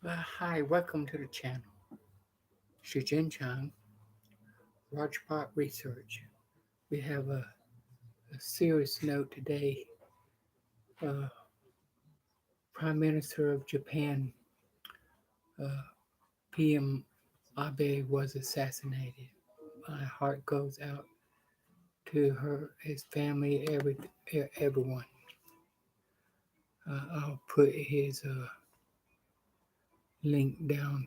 Hi, welcome to the channel. Jeng-Chyang, Rajabhat Research. We have a serious note today. Uh, Prime Minister of Japan, uh, PM Abe, was assassinated. My heart goes out to his family, everyone. I'll put his link down.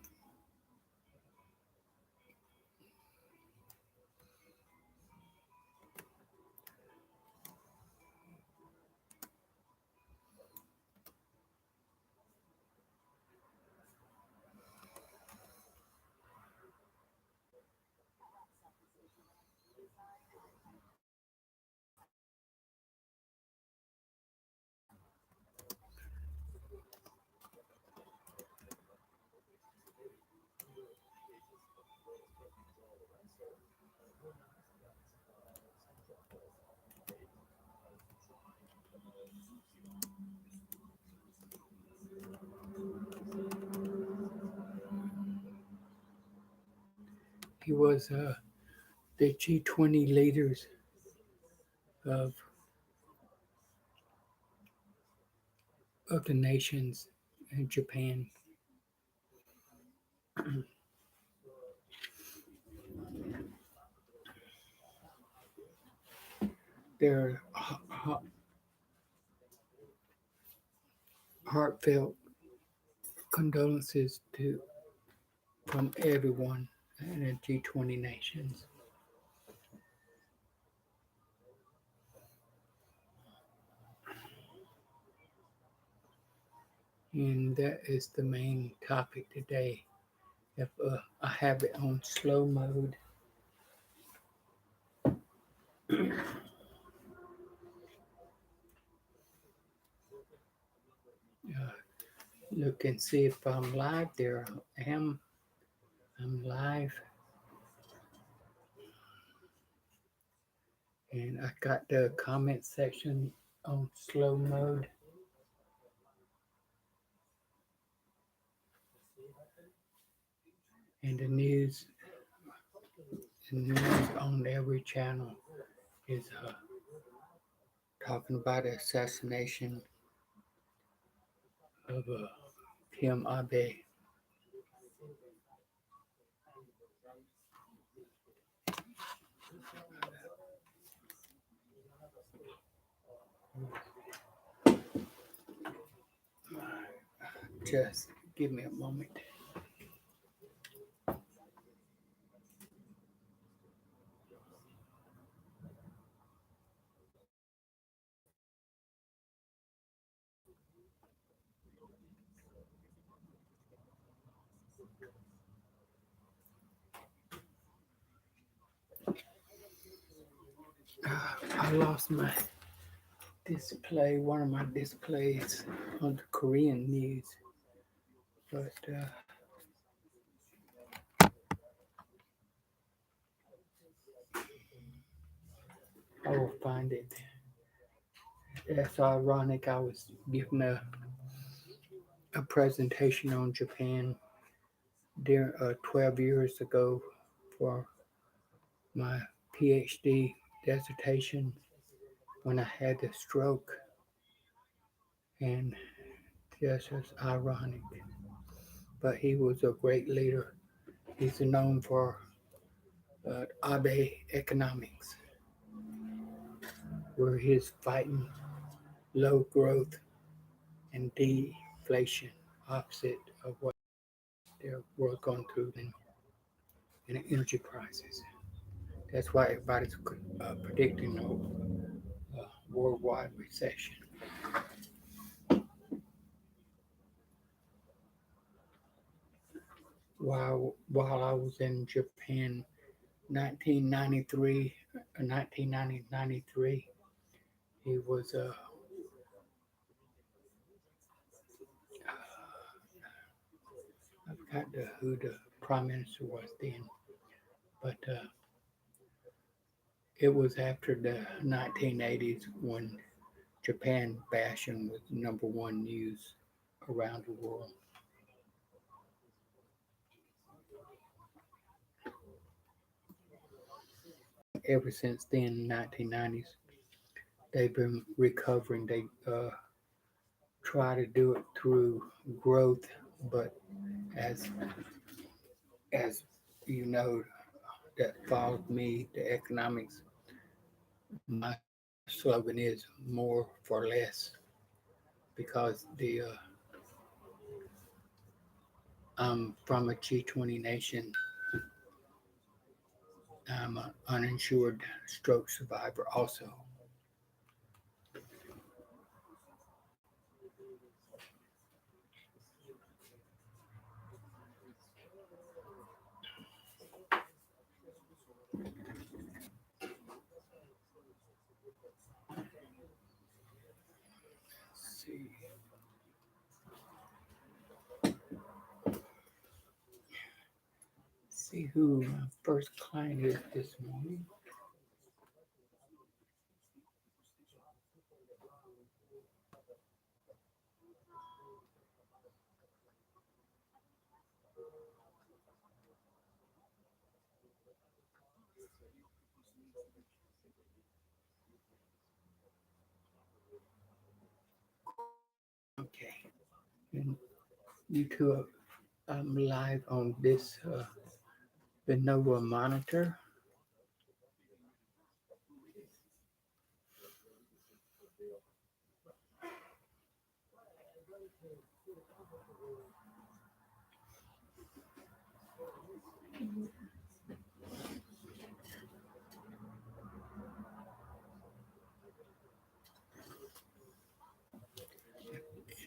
He was the G20 leaders of the nations in Japan. Their heartfelt condolences to from everyone in the G20 nations. And that is the main topic today. If I have it on slow mode, look and see if I'm live. There I am. I'm live. And I got the comment section on slow mode. And the news on every channel is talking about the assassination of Kim Abe. Just give me a moment. I lost my display, one of my displays on the Korean news, but I will find it. That's ironic. I was giving a presentation on Japan 12 years ago for my PhD dissertation when I had the stroke, and just as ironic. But he was a great leader. He's known for Abe economics, where he's fighting low growth and deflation, opposite of what they're going through in the energy prices. That's why everybody's predicting a worldwide recession. While I was in Japan, 1993, 1993, he was I forgot who the prime minister was then, but it was after the 1980s when Japan bashing was number one news around the world. ever since then, 1990s, they've been recovering. They try to do it through growth, but as as you know, that follows me, the economics. My slogan is more for less because the I'm from a G20 nation. I'm an uninsured stroke survivor also. Let's see. See who my first client is this morning. Okay. And you two I'm live on this Benova monitor.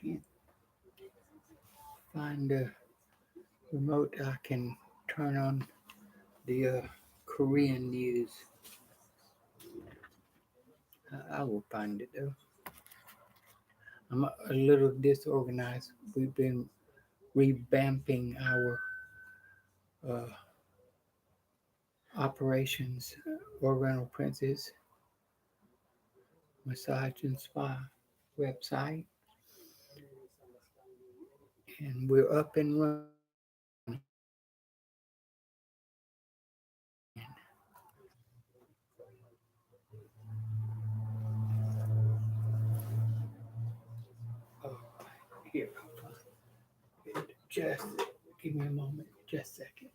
Can't find the remote. I can turn on the Korean news. I will find it though. I'm a little disorganized. We've been revamping our uh, operations. Oriental Princess Massage and Spa website, and we're up and running. Oh, here, just give me a moment, just a second.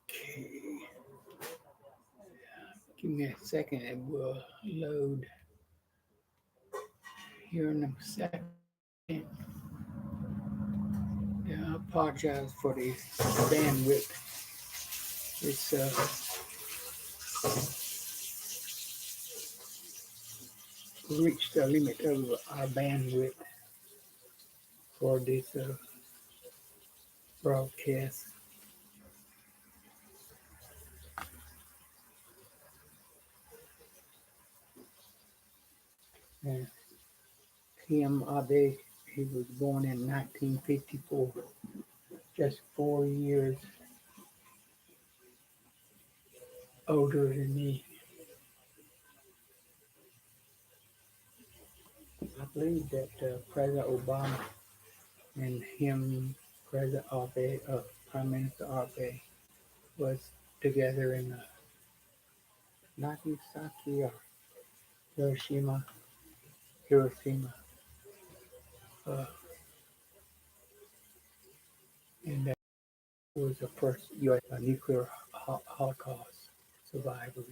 Okay, give me a second, it will load here in a second. Yeah, I apologize for the bandwidth. It's reached the limit of our bandwidth for this broadcast. And Kim Abe, he was born in 1954, just 4 years older than me. I believe that President Obama and him, President Abe, Prime Minister Abe, was together in Nagasaki or Hiroshima, Hiroshima, uh, and that was the first U.S. Nuclear Holocaust survivors.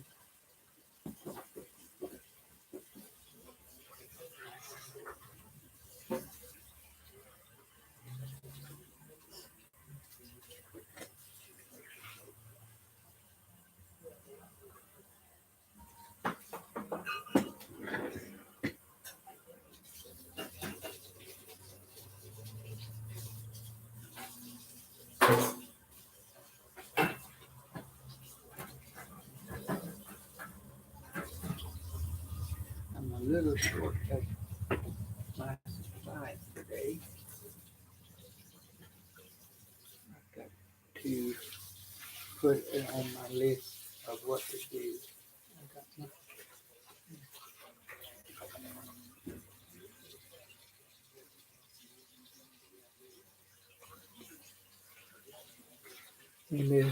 I'm a little short of my supplies today. I've got to put it on my list of what to do. I got my in the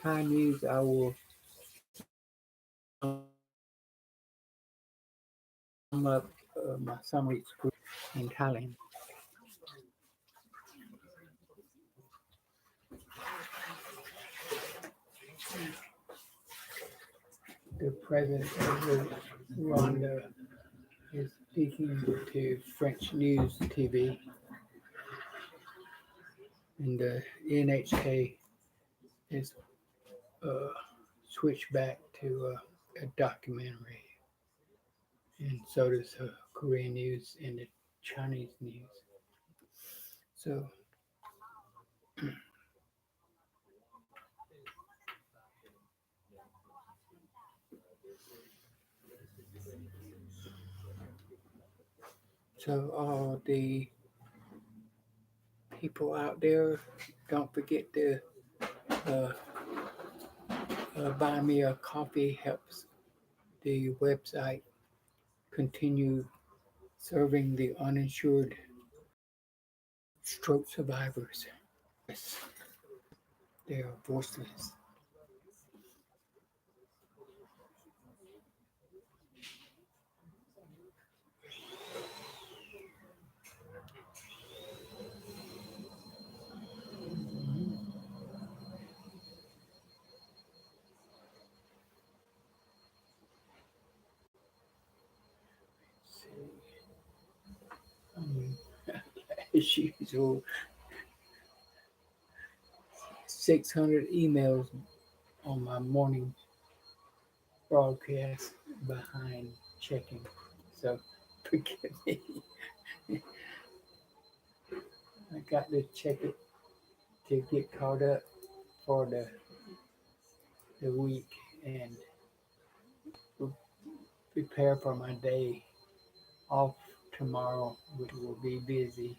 Thai news, I will sum up my summer experience in Thailand. The president of Rwanda is speaking to French news TV, and the NHK is uh, switched back to a documentary, and so does Korean news and the Chinese news. So, so all the people out there, don't forget to uh, buy me a coffee. Helps the website continue serving the uninsured stroke survivors. Yes, they are voiceless. Um, as usual, 600 emails on my morning broadcast behind checking. So forgive me. I got to check it to get caught up for the week and prepare for my day off tomorrow, which will be busy.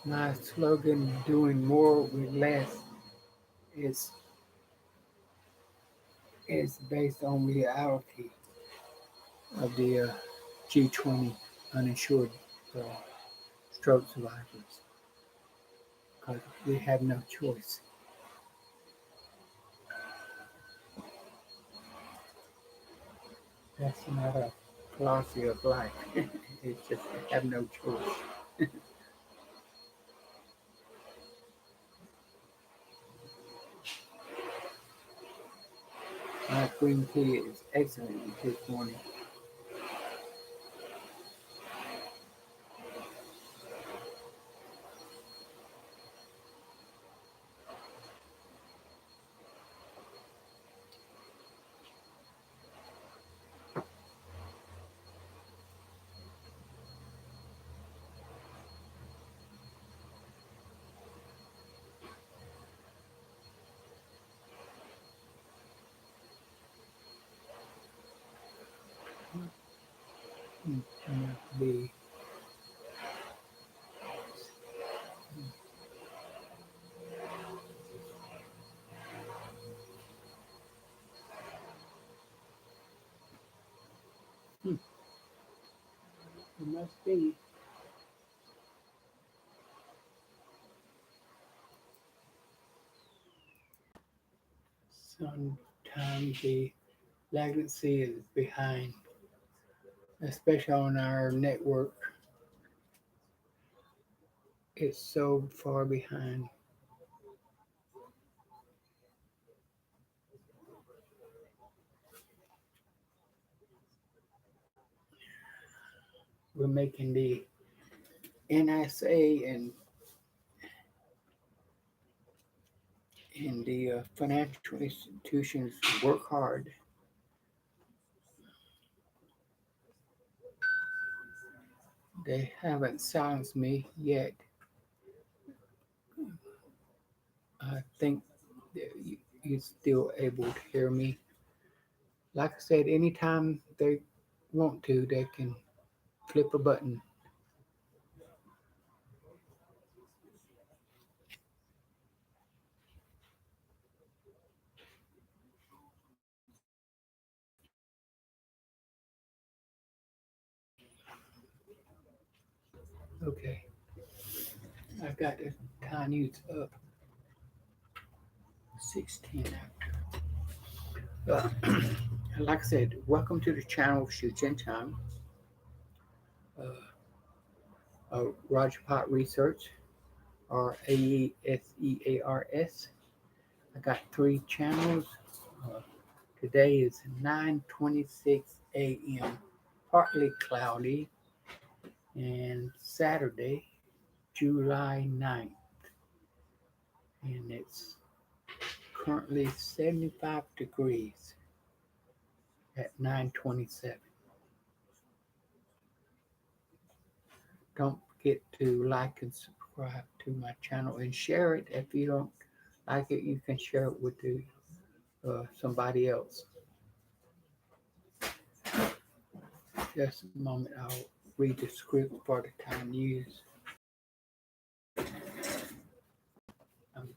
My slogan, doing more with less, is is based on reality of the G20 uninsured uh, stroke survivors because we have no choice. That's not a philosophy of life. It's just we have no choice. My green tea is excellent this morning. The it must be. sometimes the latency is behind, especially on our network. It's so far behind. We're making the NSA and the financial institutions work hard. They haven't silenced me yet. I think that you're still able to hear me. Like I said, anytime they want to, they can flip a button. Okay, I got the time news up 16 after. Like I said, welcome to the channel, Jeng-Chyang, uh, Rajabhat Research, Rasears. I got three channels. Uh, Today is 9:26 a.m. Partly cloudy, and Saturday, July 9th, and it's currently 75 degrees at 9:27. Don't forget to like and subscribe to my channel and share it. If you don't like it, you can share it with somebody else. Just a moment, I'll read the script for the time news. Um,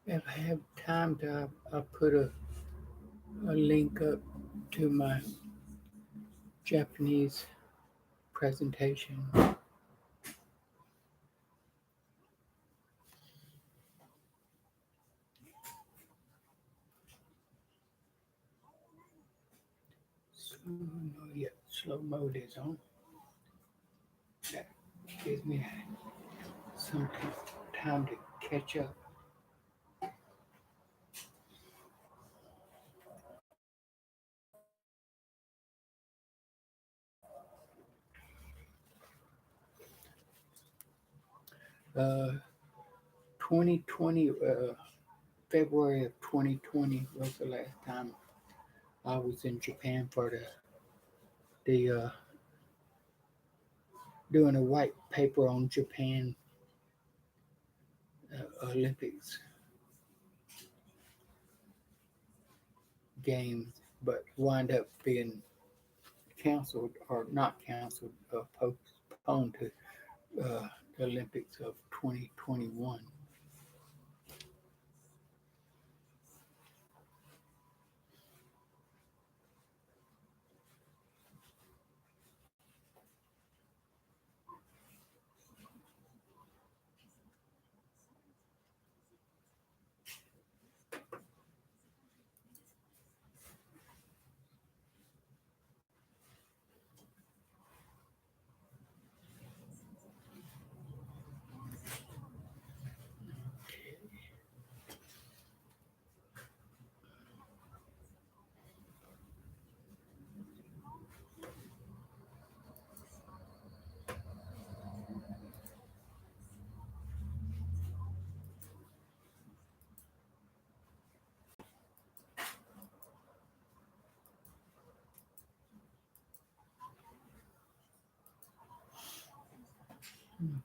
if I have time, I'll put a link up to my Japanese presentation. Slow mode is on. That gives me some time to catch up. Uh, 2020, February of 2020 was the last time I was in Japan for the doing a white paper on Japan Olympics games, but wind up being canceled or not canceled, postponed to the Olympics of 2021.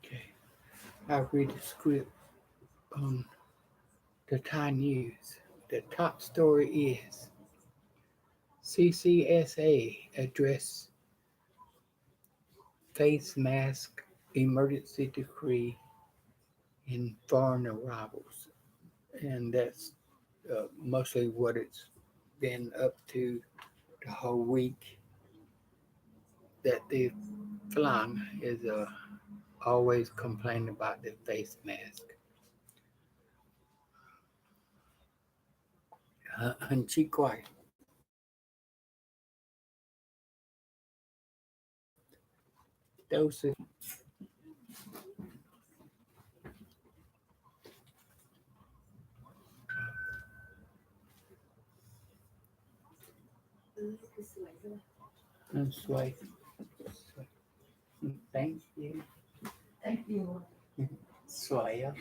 Okay, I'll read the script on the Thai news. The top story is CCSA address face mask emergency decree in foreign arrivals. And that's mostly what it's been up to the whole week that they flying is always complaining about the face mask. 很奇怪，都是很水，Thank you，水啊。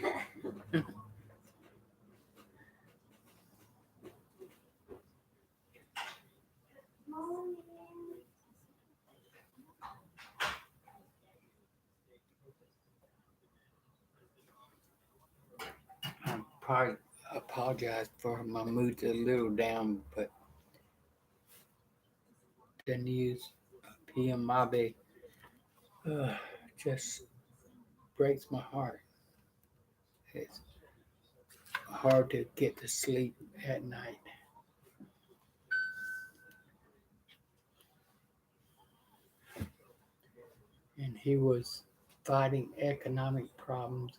I probably apologize for my mood's a little down, but the news, PMIB, just breaks my heart. It's hard to get to sleep at night. And he was fighting economic problems,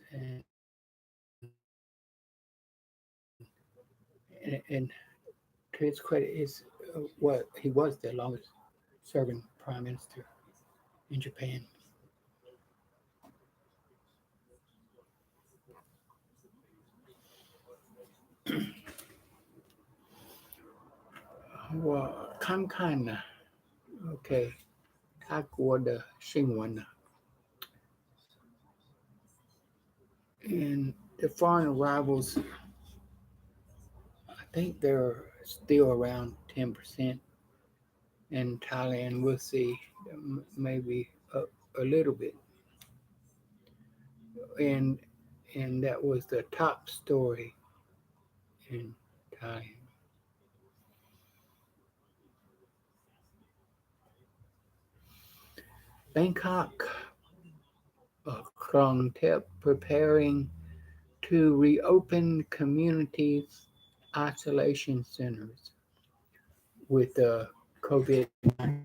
and to his credit, is what he was the longest serving prime minister in Japan.我看看呢，OK，他国的新闻呢，and the foreign arrivals, I think they're still around 10%. In Thailand, we'll see maybe a little bit. And and that was the top story in Thailand. Bangkok, Krongtep preparing to reopen community isolation centers with the COVID-19.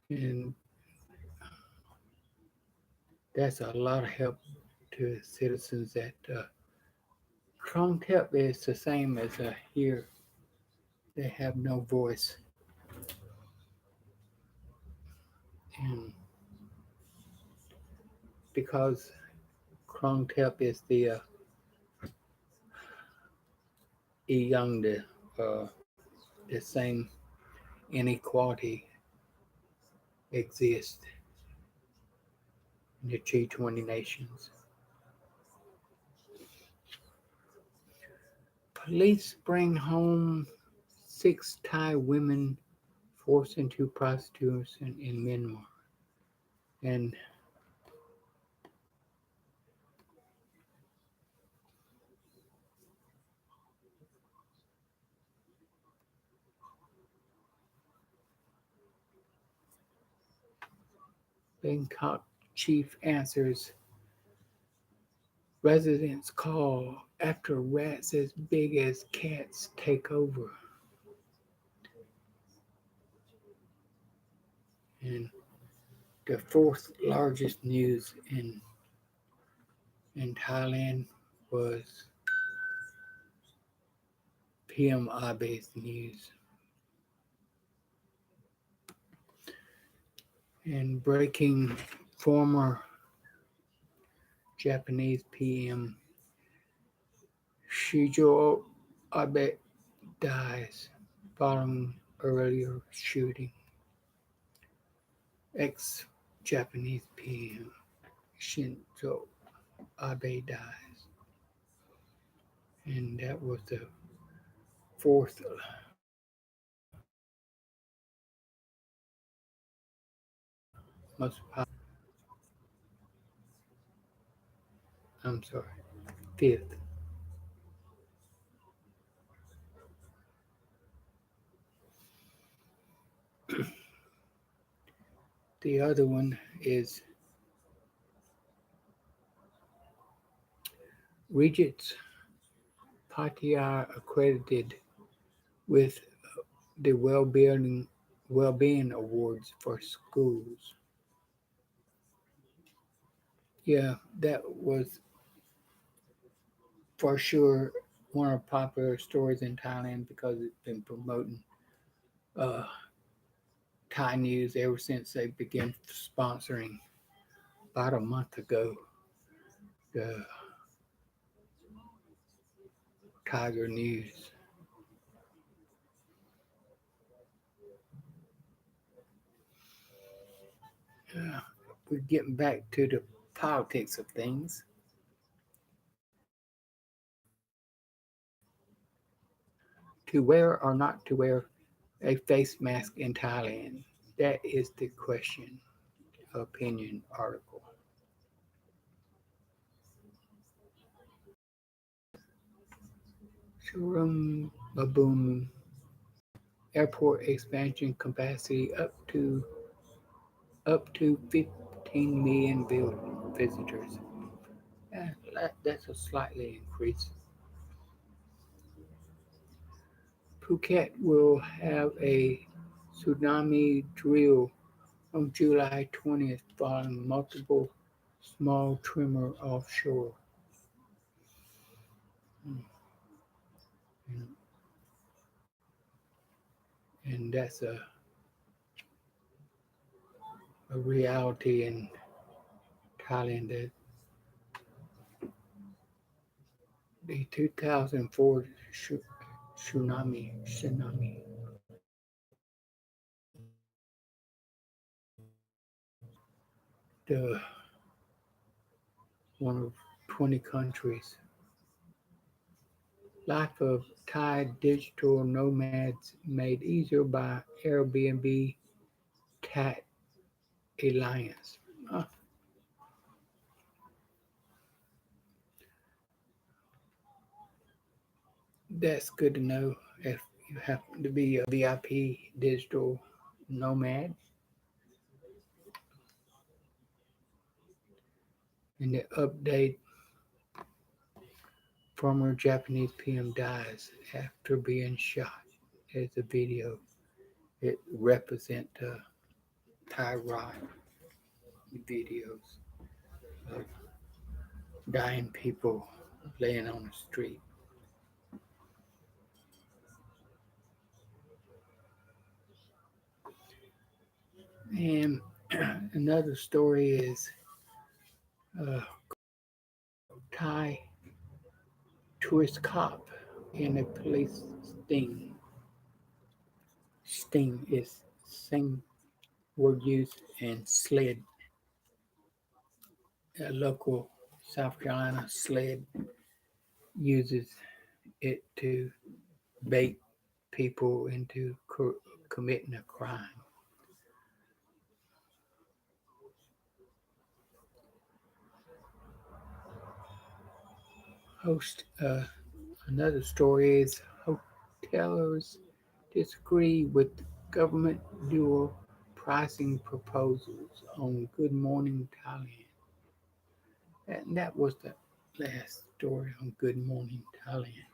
And that's a lot of help to citizens that Krongtep is the same as here. They have no voice. And because Krongtep is the the same inequality exists in the G20 nations. Police bring home 6 Thai women forced into prostitution in Myanmar. And Bangkok chief answers residents call after rats as big as cats take over. And the fourth largest news in Thailand was PMI-based news. And breaking, former Japanese PM Shigeru Abe dies following earlier shooting. Ex-Japanese PM Shinzo Abe dies. And that was the fourth most I'm sorry, fifth. The other one is Regents Patiar accredited with the well-being awards for schools. Yeah, that was for sure one of the popular stories in Thailand because it's been promoting uh, Thai news ever since they began sponsoring about a month ago the Tiger News. Uh, we're getting back to the politics of things. To wear or not to wear a face mask in Thailand? That is the question opinion article. Surum Baboon Airport expansion capacity up to 15 million visitors. That's a slightly increase. Phuket will have a tsunami drill on July 20th following multiple small tremor offshore. Mm, And, and that's a reality in Thailand that the 2004 tsunami the one of 20 countries. Life of Thai digital nomads made easier by Airbnb Tat Alliance. Uh, that's good to know if you happen to be a VIP digital nomad. In the update, former Japanese PM dies after being shot. As a video, it represents Thai rock videos of dying people laying on the street. And another story is uh, Thai tourist cop in a police sting. Sting is same word used and sled. A local South Carolina sled uses it to bait people into committing a crime. Host Another story is hotelers disagree with government dual pricing proposals on Good Morning Thailand. And that was the last story on Good Morning Thailand.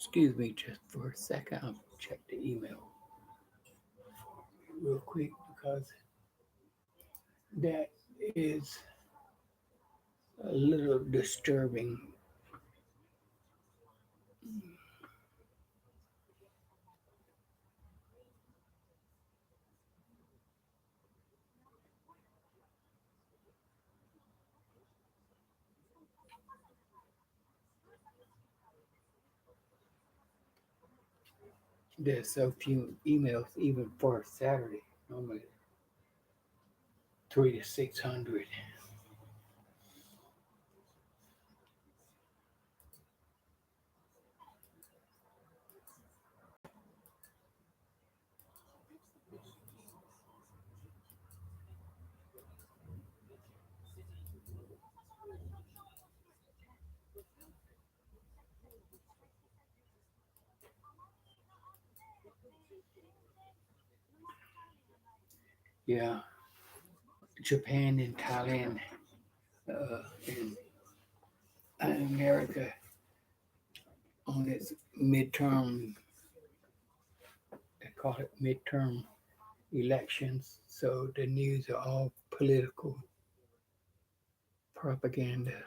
Excuse me just for a second. I'll check the email real quick because that is a little disturbing. There's so few emails even for Saturday. Normally 3 to 600. Yeah, Japan and Thailand and America on its midterm, they call it midterm elections. So the news are all political propaganda.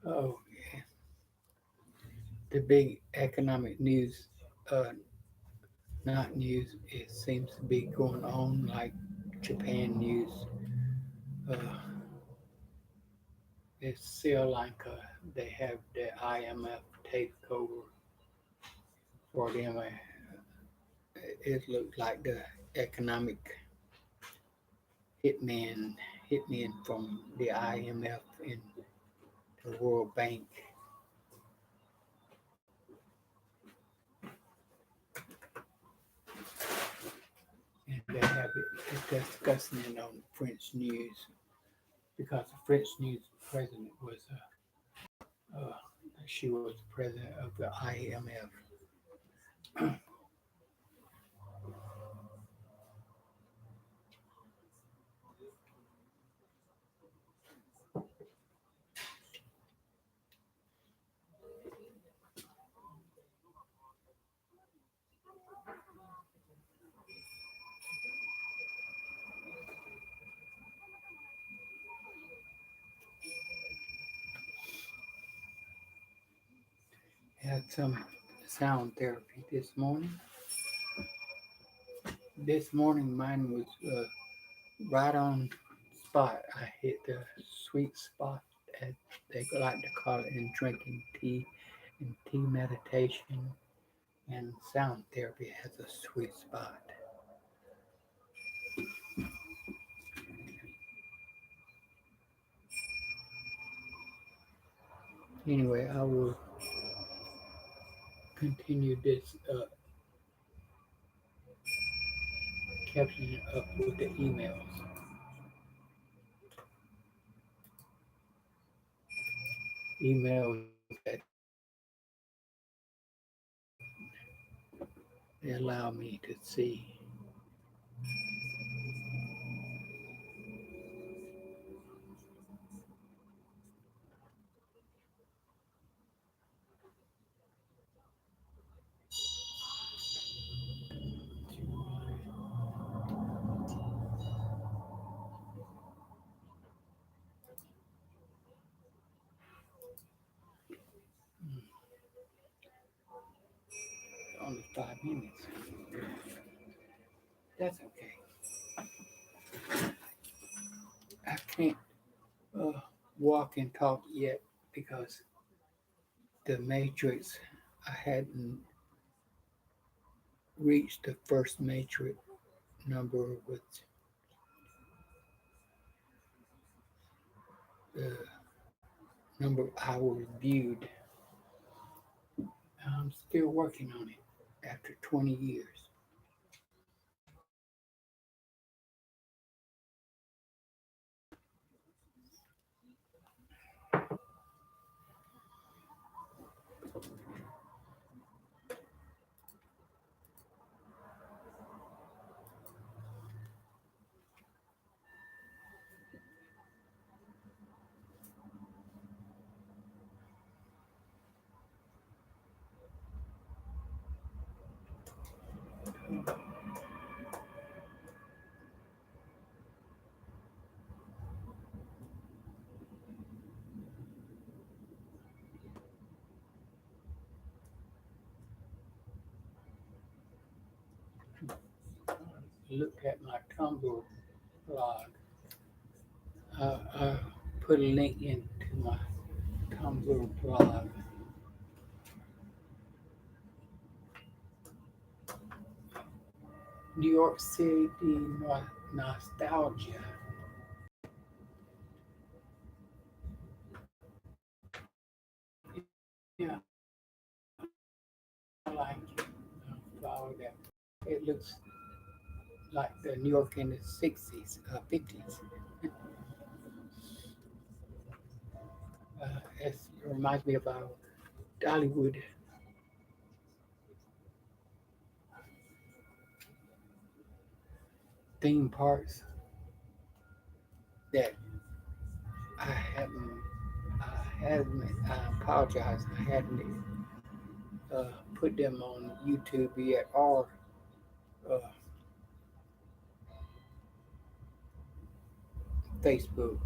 Oh, the big economic news, uh, not news, it seems to be going on like Japan news. Uh, it's Sri Lanka. They have the IMF take over for them. It looked like the economic hitman, hitmen from the IMF and the World Bank, and they have it discussing it on French news because the French news president was uh, she was the president of the IMF. Had some sound therapy this morning. This morning mine was right on spot. I hit the sweet spot, as they like to call it, in drinking tea and tea meditation and sound therapy has a sweet spot. Anyway, I will continue this catching up with the emails. Emails that they allow me to see. Only 5 minutes. That's okay. I can't uh, walk and talk yet because the matrix, I hadn't reached the first matrix number with the number of hours viewed. I'm still working on it after 20 years. Look at my Tumblr blog. I put a link into my Tumblr blog. New York City nostalgia. Yeah, I like it. Follow that. It looks like the New York in the 60s, 50s. It reminds me of our Dollywood theme parks that I haven't, I apologize, I hadn't put them on YouTube yet or uh, Facebook.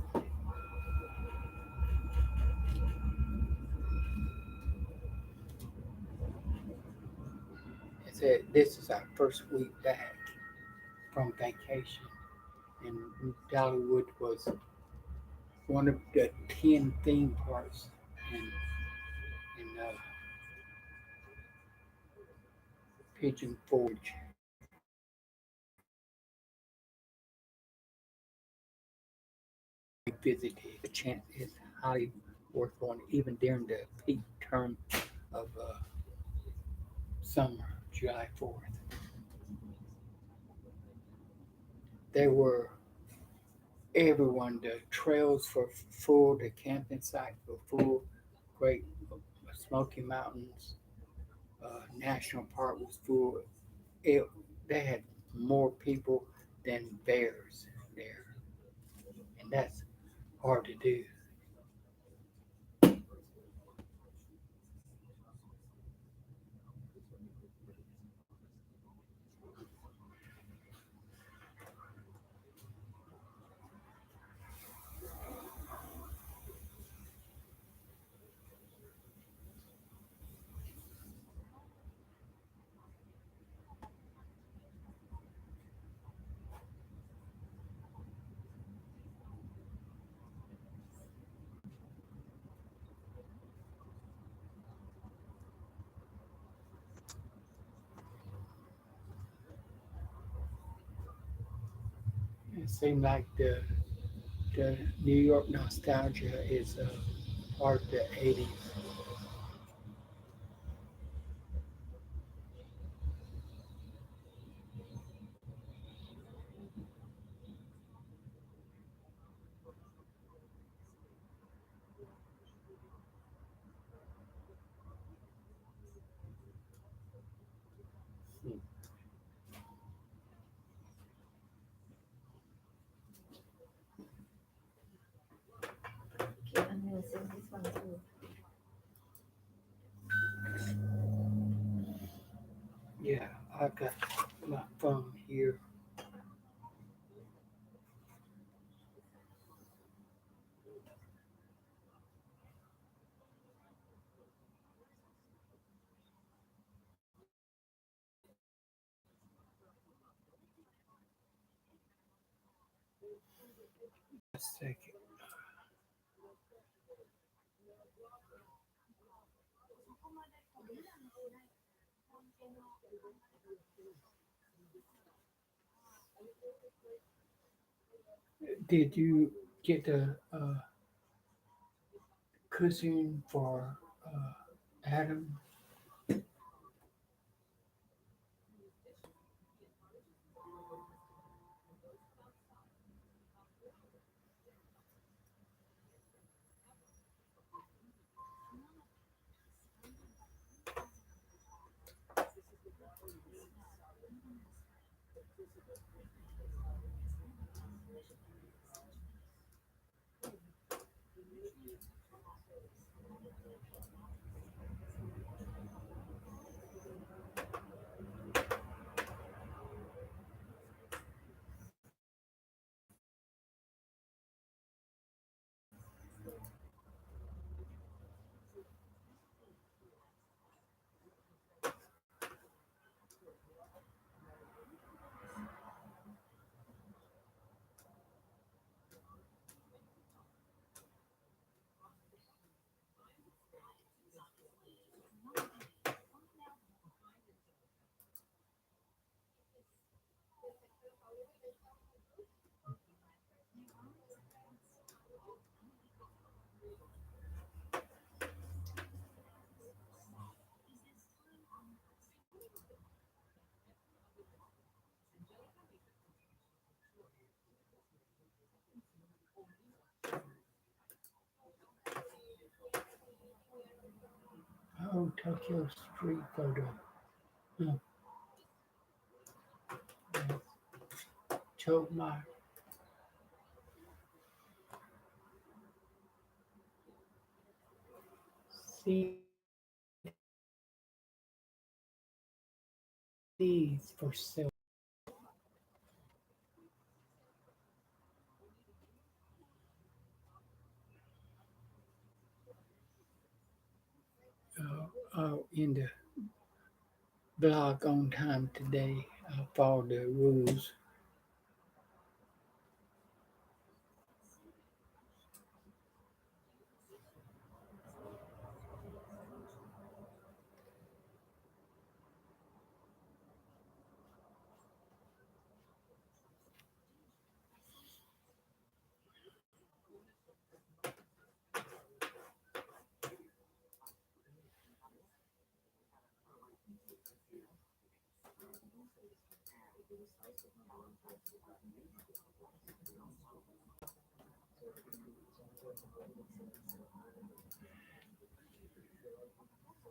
It said this is our first week back from vacation, and Dollywood was one of the 10 theme parks in Pigeon Forge. We visited. The chance is highly worth going, even during the peak term of summer, July 4th. There were everyone. The trails were full, the camping sites were full. Great Smoky Mountains National Park was full. It, they had more people than bears there, and that's hard to do. It seemed like the New York nostalgia is part of the 80s. Okay, I'm using this one too. Yeah, I got my phone here. A second. Did you get the cushion for Adam? Oh, Tokyo street photo. Oh, yes. Choke mark. CDs for sale. In the blog on time today, I'll follow the rules.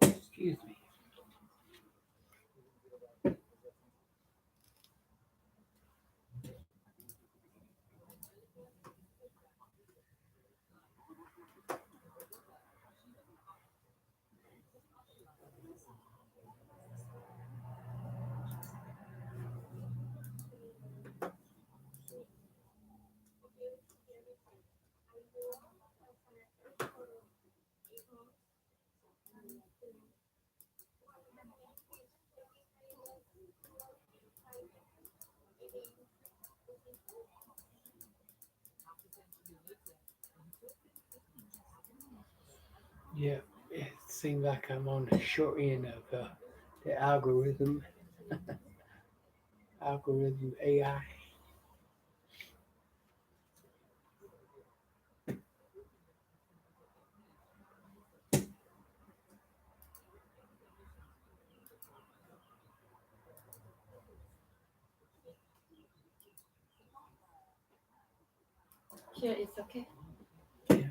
Excuse me. Yeah, it seems like I'm on the short end of the algorithm AI. Here it's okay. Yeah,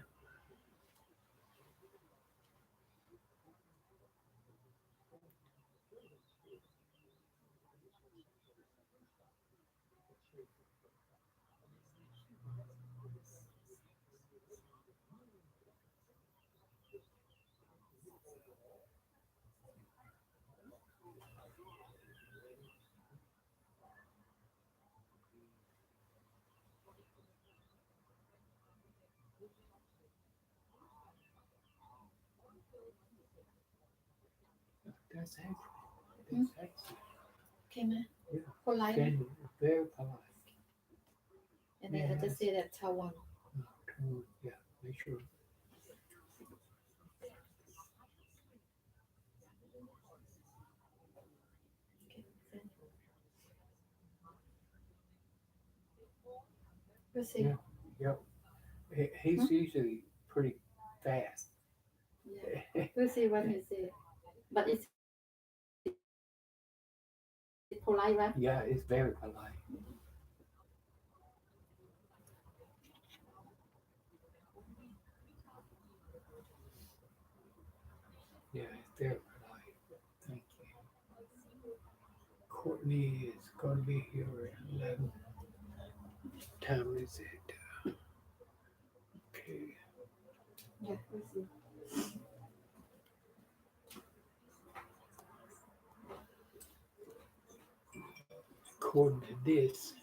that's excellent. Hmm? That's excellent. Okay, man. Yeah, Polite. very polite. And then I Yeah, just say that Taiwan. yeah, make sure. Okay. Then we'll see. Yeah, yep. Hmm? He's usually pretty fast. Yeah. We'll see what he say. But is it polite, right? Yeah, it's very polite. Yeah, it's very polite. Thank you. Courtney is going to be here at 11. Time is it? Okay. Yeah, we'll see. According to this,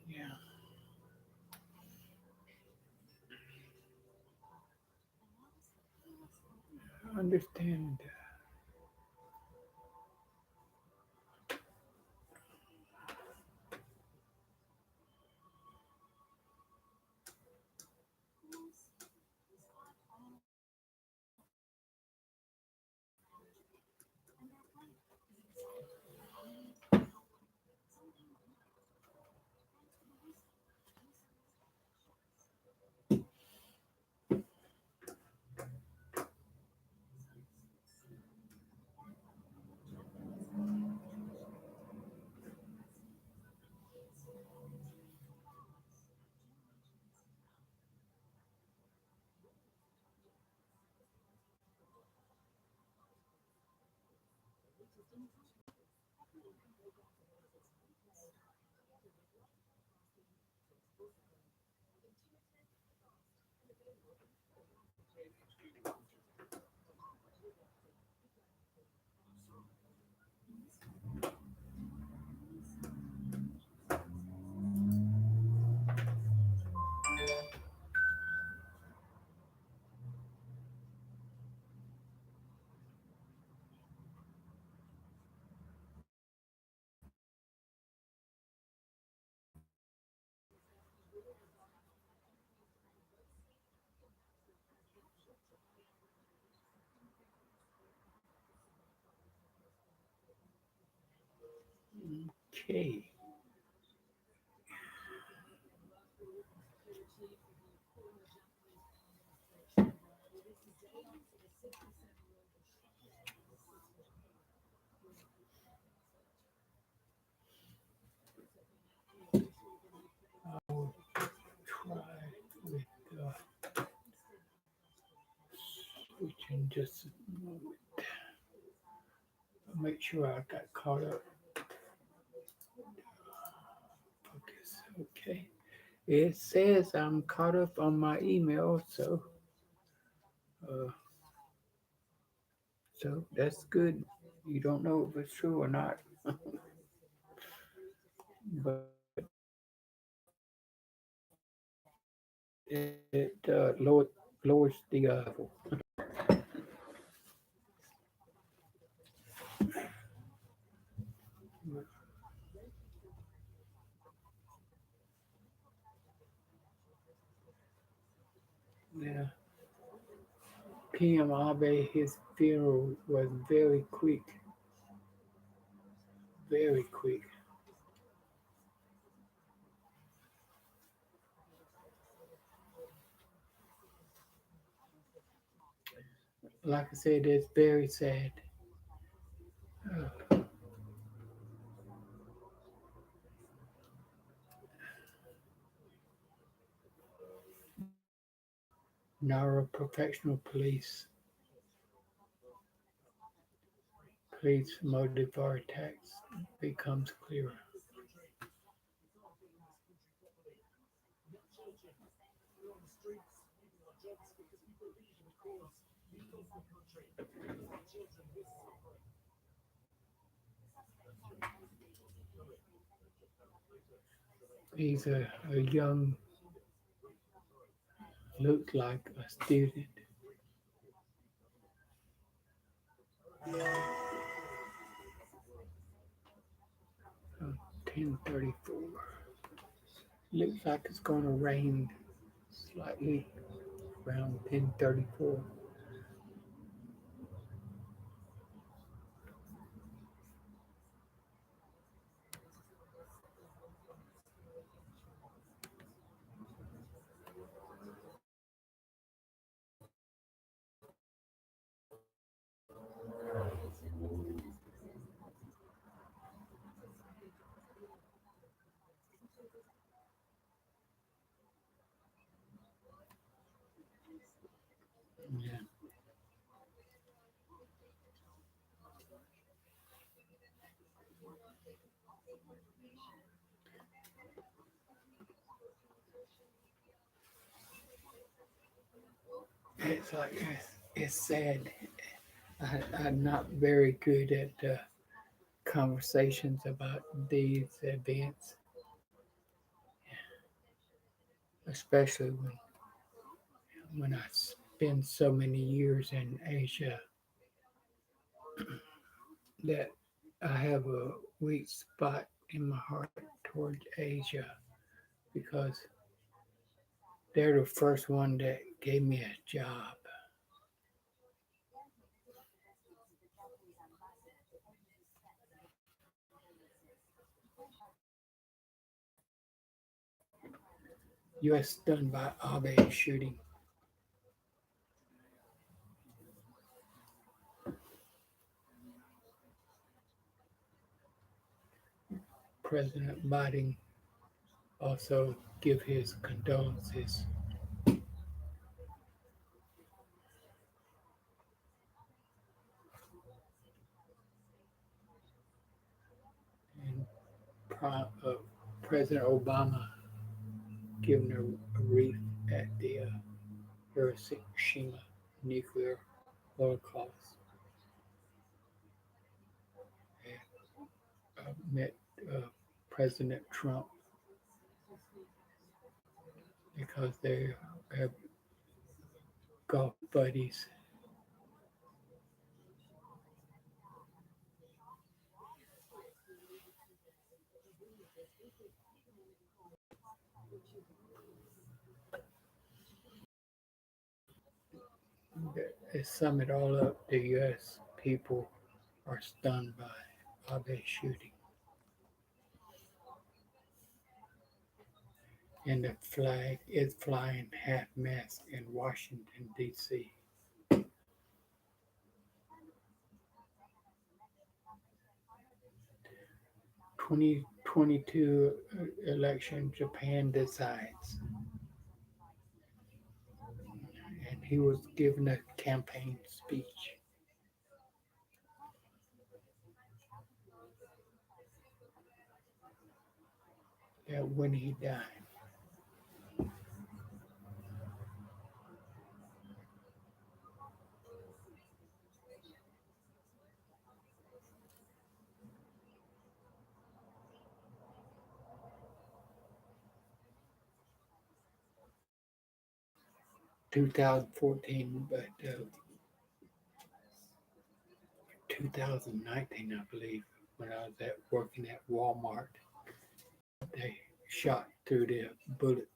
Yeah, I understand. Okay. I'll try with switching just a moment. I'll make sure I got caught up. Focus. Okay. It says I'm caught up on my email, uh, so that's good. You don't know if it's true or not, but it lowers the level. Yeah. PM Abe, his funeral was very quick. Like I said, it's very sad. Uh, Nara professional police motive for attacks becomes clearer. He's a young, looks like a student, 10:34. Looks like it's going to rain slightly around 10:34. Yeah. It's like it's sad. I'm not very good at conversations about these events, especially when I spend so many years in Asia that I have a weak spot in my heart towards Asia because they're the first one that gave me a job. U.S. done by Abe shooting. President Biden also give his condolences, and President Obama giving a wreath at the Hiroshima nuclear holocaust. And met President Trump because they have golf buddies. To sum it all up, the U.S. people are stunned by Abe shooting, and the flag is flying half-mast in Washington, D.C. 2022 election, Japan decides, and he was giving a campaign speech that when he died, 2014, but 2019, I believe, when I was working at Walmart, they shot through the bullet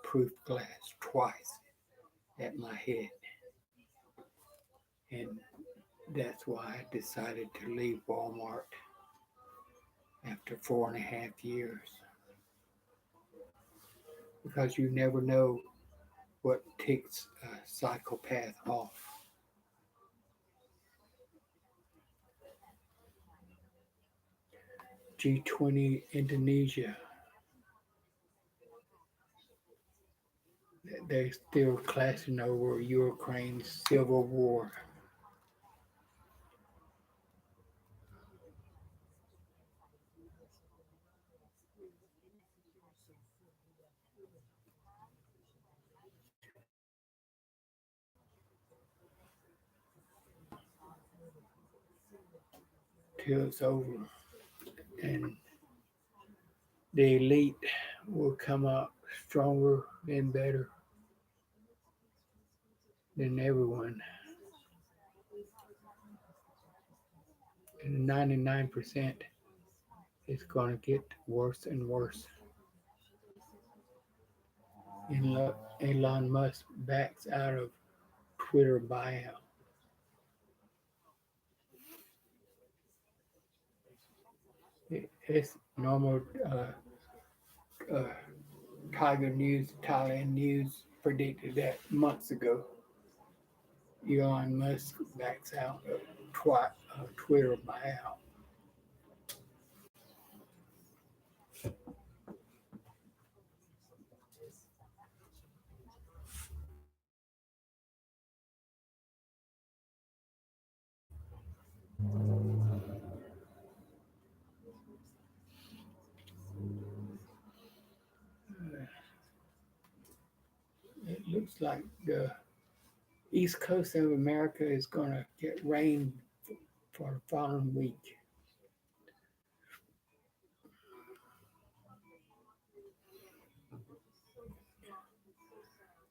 proof glass twice at my head, and that's why I decided to leave Walmart after 4.5 years, because you never know what ticks a psychopath off. G20 Indonesia, they're still clashing over Ukraine's civil war. till it's over, and the elite will come up stronger and better than everyone. And 99% is going to get worse and worse. Elon Musk backs out of Twitter buyout. It's normal. Uh, Tiger News, Thailand News predicted that months ago. Elon Musk backs out of Twitter buyout. It looks like the east coast of America is going to get rain for the following week.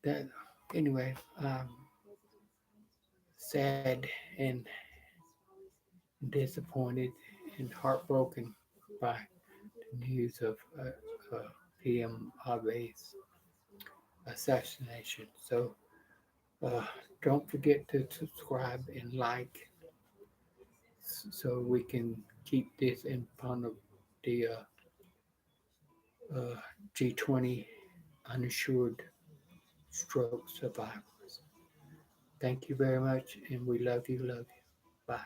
That anyway, sad and disappointed and heartbroken by the news of PM Abe's assassination. So uh, don't forget to subscribe and like so we can keep this in front of the uh, G20 uninsured stroke survivors. Thank you very much, and we love you, love you. Bye.